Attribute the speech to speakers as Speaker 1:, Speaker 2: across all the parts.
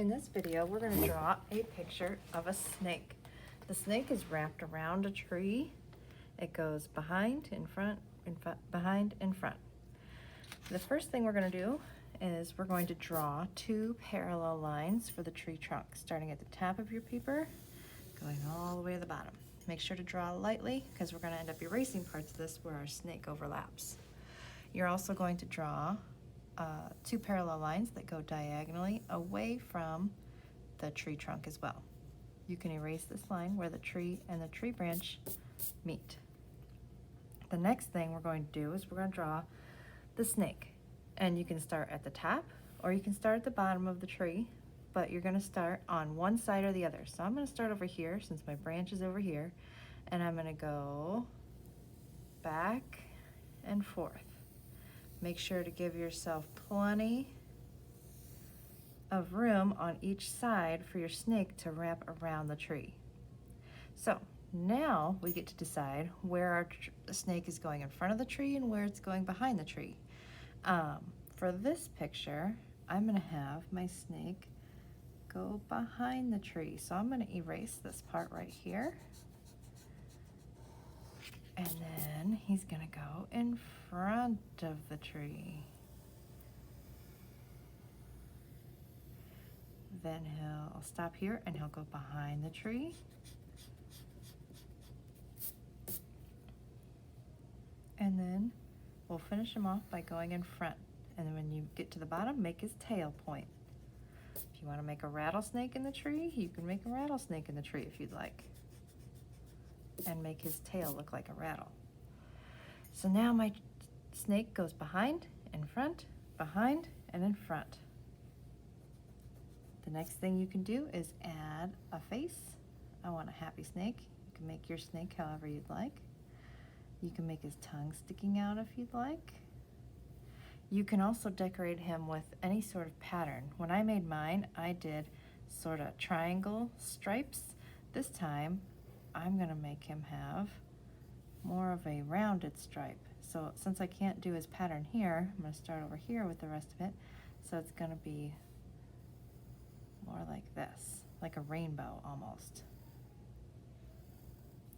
Speaker 1: In this video, we're going to draw a picture of a snake. The snake is wrapped around a tree. It goes behind, in front, behind, in front. The first thing we're going to do is we're going to draw two parallel lines for the tree trunk, starting at the top of your paper, going all the way to the bottom. Make sure to draw lightly because we're going to end up erasing parts of this where our snake overlaps. You're also going to draw two parallel lines that go diagonally away from the tree trunk as well. You can erase this line where the tree and the tree branch meet. The next thing we're going to do is we're going to draw the snake, and you can start at the top or you can start at the bottom of the tree, but you're going to start on one side or the other. So I'm going to start over here since my branch is over here, and I'm going to go back and forth. Make sure to give yourself plenty of room on each side for your snake to wrap around the tree. So now we get to decide where our snake is going in front of the tree and where it's going behind the tree. For this picture, I'm going to have my snake go behind the tree. So I'm going to erase this part right here. And then he's going to go in front of the tree. Then he'll stop here and he'll go behind the tree. And then we'll finish him off by going in front. And then when you get to the bottom, make his tail point. If you want to make a rattlesnake in the tree, you can make a rattlesnake in the tree if you'd like, and make his tail look like a rattle. So now my snake goes behind, in front, behind, and in front. The next thing you can do is add a face. I want a happy snake. You can make your snake however you'd like. You can make his tongue sticking out if you'd like. You can also decorate him with any sort of pattern. When I made mine, I did sort of triangle stripes. This time, I'm going to make him have more of a rounded stripe. So since I can't do his pattern here, I'm going to start over here with the rest of it. So it's going to be more like this, like a rainbow almost,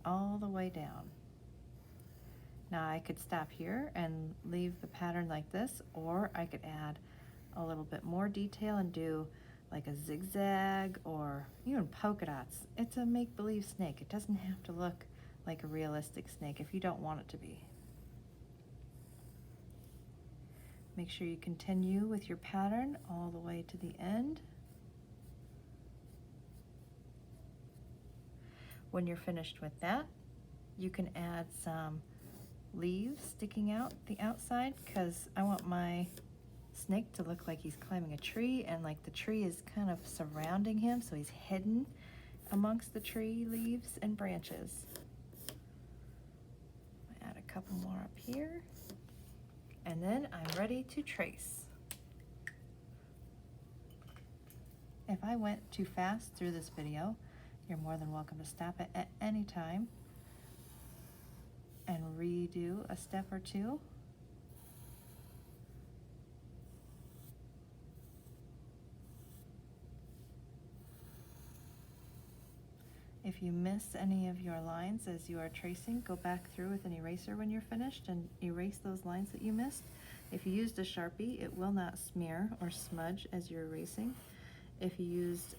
Speaker 1: all the way down. Now I could stop here and leave the pattern like this, or I could add a little bit more detail and do like a zigzag or even polka dots. It's a make-believe snake. It doesn't have to look like a realistic snake if you don't want it to be. Make sure you continue with your pattern all the way to the end. When you're finished with that, you can add some leaves sticking out the outside because I want my snake to look like he's climbing a tree and like the tree is kind of surrounding him, so he's hidden amongst the tree leaves and branches. Add a couple more up here, and then I'm ready to trace. If I went too fast through this video, you're more than welcome to stop it at any time and redo a step or two. If you miss any of your lines as you are tracing, go back through with an eraser when you're finished and erase those lines that you missed. If you used a Sharpie, it will not smear or smudge as you're erasing. If you used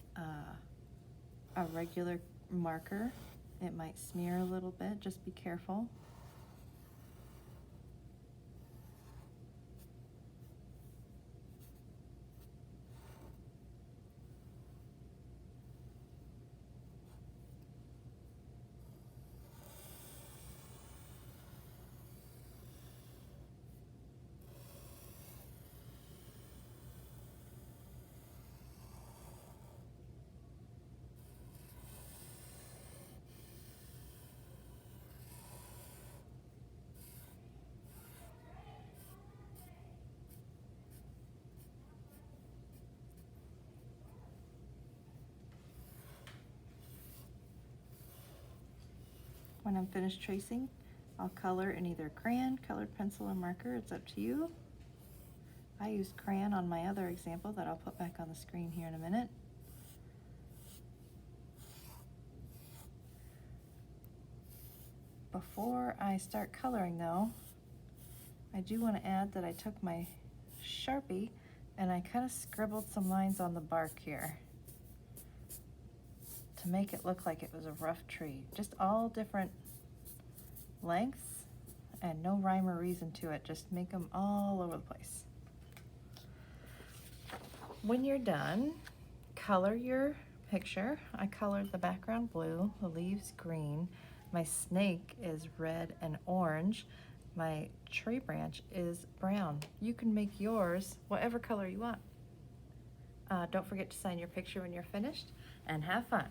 Speaker 1: a regular marker, it might smear a little bit. Just be careful. When I'm finished tracing, I'll color in either crayon, colored pencil, or marker. It's up to you. I used crayon on my other example that I'll put back on the screen here in a minute. Before I start coloring though, I do want to add that I took my Sharpie and I kind of scribbled some lines on the bark here to make it look like it was a rough tree. Just all different lengths and no rhyme or reason to it. Just make them all over the place. When you're done, color your picture. I colored the background blue, the leaves green. My snake is red and orange. My tree branch is brown. You can make yours whatever color you want. Don't forget to sign your picture when you're finished, and have fun.